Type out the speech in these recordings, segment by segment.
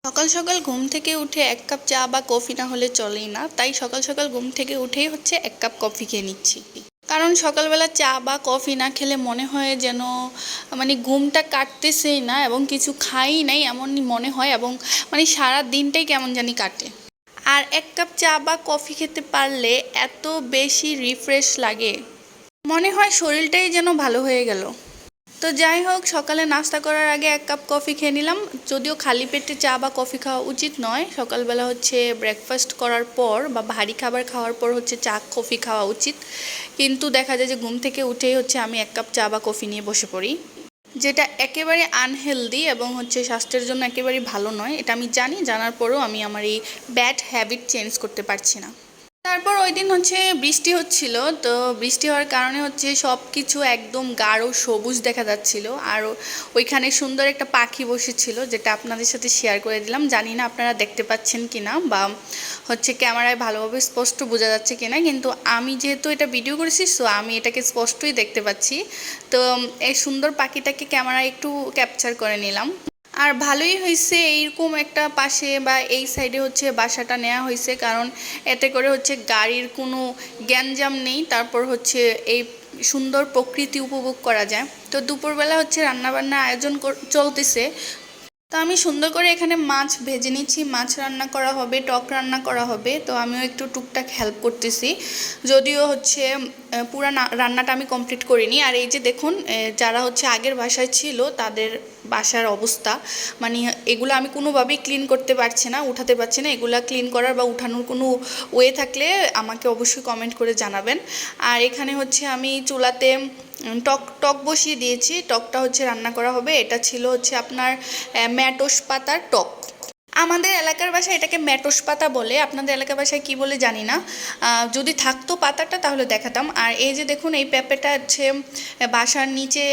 সকাল সকাল ঘুম থেকে উঠে এক কাপ চা বা কফি না হলে চলেই না, তাই সকাল সকাল ঘুম থেকে উঠেই এক কাপ কফি খেয়ে নিচ্ছি। কারণ সকালবেলা চা বা কফি না খেলে মনে হয় যেন ঘুমটা কাটতেছেই না এবং কিছু খাই নাই এমনই মনে হয়, এবং সারা দিনটাই কেমন জানি কাটে। আর এক কাপ চা বা কফি খেতে পারলে এত বেশি রিফ্রেশ লাগে, মনে হয় শরীরটাই যেন ভালো হয়ে গেল। তো যাই হোক, সকালে নাস্তা করার আগে এক কাপ কফি খেয়ে নিলাম। যদিও খালি পেটে চা বা কফি খাওয়া উচিত নয়, সকালবেলা ব্রেকফাস্ট করার পর বা ভারী খাবার খাওয়ার পর চা কফি খাওয়া উচিত। কিন্তু দেখা যায় যে ঘুম থেকে উঠেই আমি এক কাপ চা বা কফি নিয়ে বসে পড়ি, যেটা একেবারে আনহেলদি এবং স্বাস্থ্যের জন্য একেবারেই ভালো নয়। এটা আমি জানি, জানার পরেও আমি আমার এই ব্যাড হ্যাবিট চেঞ্জ করতে পারছি না। তারপর ওই দিন বৃষ্টি হচ্ছিল, তো বৃষ্টি হওয়ার কারণে সব কিছু একদম গাঢ় সবুজ দেখা যাচ্ছিল। আর ওইখানে সুন্দর একটা পাখি বসেছিল, যেটা আপনাদের সাথে শেয়ার করে দিলাম। জানি না আপনারা দেখতে পাচ্ছেন কিনা বা ক্যামেরায় ভালোভাবে স্পষ্ট বোঝা যাচ্ছে কিনা, কিন্তু আমি যেহেতু এটা ভিডিও করেছি, সো আমি এটাকে স্পষ্টই দেখতে পাচ্ছি। তো এই সুন্দর পাখিটাকে ক্যামেরায় একটু ক্যাপচার করে নিলাম। আর ভালোই হয়েছে এইরকম একটা পাশে বা এই সাইডে বাসাটা নেওয়া হয়েছে, কারণ এতে করে গাড়ির কোনো গ্যাঞ্জাম নেই। তারপর এই সুন্দর প্রকৃতি উপভোগ করা যায়। তো দুপুরবেলা রান্নাবান্না আয়োজন চলতেছে। তো আমি সুন্দর করে এখানে মাছ ভেজে নিচ্ছি, মাছ রান্না করা হবে, টক রান্না করা হবে। তো আমিও একটু টুকটাক হেল্প করতেছি, যদিও পুরা রান্নাটা আমি কমপ্লিট করিনি। আর এই যে দেখুন, যারা আগের বাসায় ছিল তাদের বাসার অবস্থা, এগুলো আমি কোনোভাবেই ক্লিন করতে পারছি না, উঠাতে পারছি না। এগুলা ক্লিন করার বা উঠানোর কোনো ওয়ে থাকলে আমাকে অবশ্যই কমেন্ট করে জানাবেন। আর এখানে আমি চুলাতে টক বসিয়ে দিয়েছি। টকটা রান্না করা হবে। এটা ছিল আপনার ম্যাটোস পাতার টক। আমাদের এলাকার ভাষায় এটাকে ম্যাটোস পাতা বলে, আপনাদের এলাকার ভাষায় কী বলে জানি না। যদি থাকতো পাতাটা তাহলে দেখাতাম। আর এই যে দেখুন, এই পেঁপেটা বাসার নিচে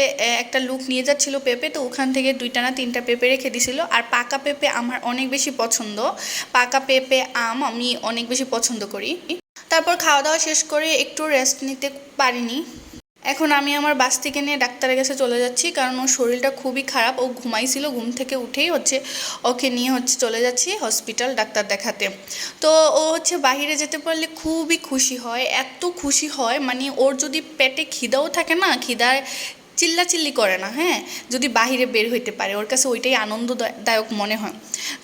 একটা লোক নিয়ে যাচ্ছিল পেঁপে, তো ওখান থেকে 2টা না 3টা পেঁপে রেখে দিছিল। আর পাকা পেঁপে আমার অনেক বেশি পছন্দ, পাকা পেঁপে আম আমি অনেক বেশি পছন্দ করি। তারপর খাওয়া দাওয়া শেষ করে একটু রেস্ট নিতে পারিনি। এখন আমি আমার বাস্তিকে নিয়ে ডাক্তারের কাছে চলে যাচ্ছি, কারণ ওর শরীরটা খুবই খারাপ। ও ঘুমাইছিল, ঘুম থেকে উঠেই ওকে নিয়ে চলে যাচ্ছি হসপিটাল ডাক্তার দেখাতে। তো ও বাহিরে যেতে পারলে খুবই খুশি হয়, এত খুশি হয় ওর যদি পেটে খিদাও থাকে না, খিদায় চিল্লাচিল্লি করে না। হ্যাঁ, যদি বাহিরে বের হইতে পারে, ওর কাছে ওইটাই আনন্দদায়ক মনে হয়।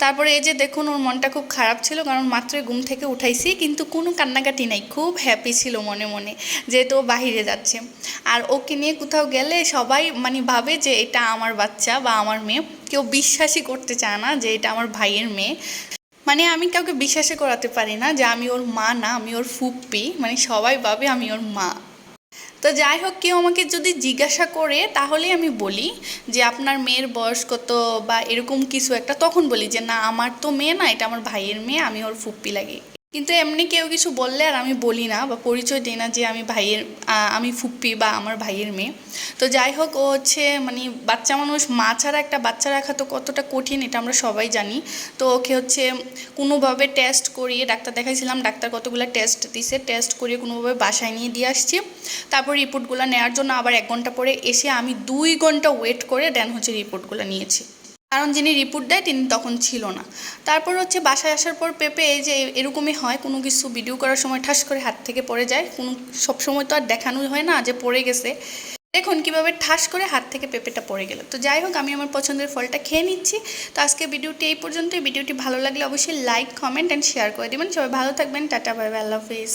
তারপরে এই যে দেখুন, ওর মনটা খুব খারাপ ছিল, কারণ মাত্রই ঘুম থেকে উঠাইছি, কিন্তু কোনো কান্নাকাটি নাই, খুব হ্যাপি ছিল মনে মনে, যেহেতু ও বাহিরে যাচ্ছে। আর ওকে নিয়ে কোথাও গেলে সবাই ভাবে যে এটা আমার বাচ্চা বা আমার মেয়ে। কেউ বিশ্বাসই করতে চায় না যে এটা আমার ভাইয়ের মেয়ে। আমি কাউকে বিশ্বাসই করাতে পারি না যে আমি ওর মা না, আমি ওর ফুপ্পি। সবাই ভাবে আমি ওর মা। তো যাই হোক, কেউ আমাকে যদি জিজ্ঞাসা করে তাহলেই আমি বলি যে আপনার মেয়ের বয়স কত বা এরকম কিছু একটা, তখন বলি যে না, আমার তো মেয়ে না, এটা আমার ভাইয়ের মেয়ে, আমি ওর ফুপ্পি লাগি। কিন্তু এমনি কেউ কিছু বললে আর আমি বলি না বা পরিচয় দিই না যে আমি ফুপ্পি বা আমার ভাইয়ের মেয়ে। তো যাই হোক, ও বাচ্চা মানুষ, মা ছাড়া একটা বাচ্চা রাখা তো কতটা কঠিন এটা আমরা সবাই জানি। তো ওকে কোনোভাবে টেস্ট করিয়ে ডাক্তার দেখাইছিলাম, ডাক্তার কতগুলো টেস্ট দিছে, টেস্ট করিয়ে কোনোভাবে বাসায় নিয়ে দিয়ে আসছি। তারপর রিপোর্টগুলো নেওয়ার জন্য আবার 1 ঘন্টা পরে এসে আমি 2 ঘন্টা ওয়েট করে দেন রিপোর্টগুলো নিয়েছি, কারণ যিনি রিপোর্ট দেয় তিনি তখন ছিল না। তারপর বাসায় আসার পর পেঁপে এই যে এরকমই হয়, কোনো কিছু ভিডিও করার সময় ঠাস করে হাত থেকে পড়ে যায়। সবসময় তো আর দেখানো হয় না যে পড়ে গেছে। দেখুন কীভাবে ঠাস করে হাত থেকে পেঁপেটা পড়ে গেল। তো যাই হোক, আমি আমার পছন্দের ফলটা খেয়ে নিচ্ছি। তো আজকে ভিডিওটি এই পর্যন্তই। ভিডিওটি ভালো লাগলে অবশ্যই লাইক, কমেন্ট অ্যান্ড শেয়ার করে দেবেন। সবাই ভালো থাকবেন। টাটা, বাই বাই, আল্লাহ হাফিজ।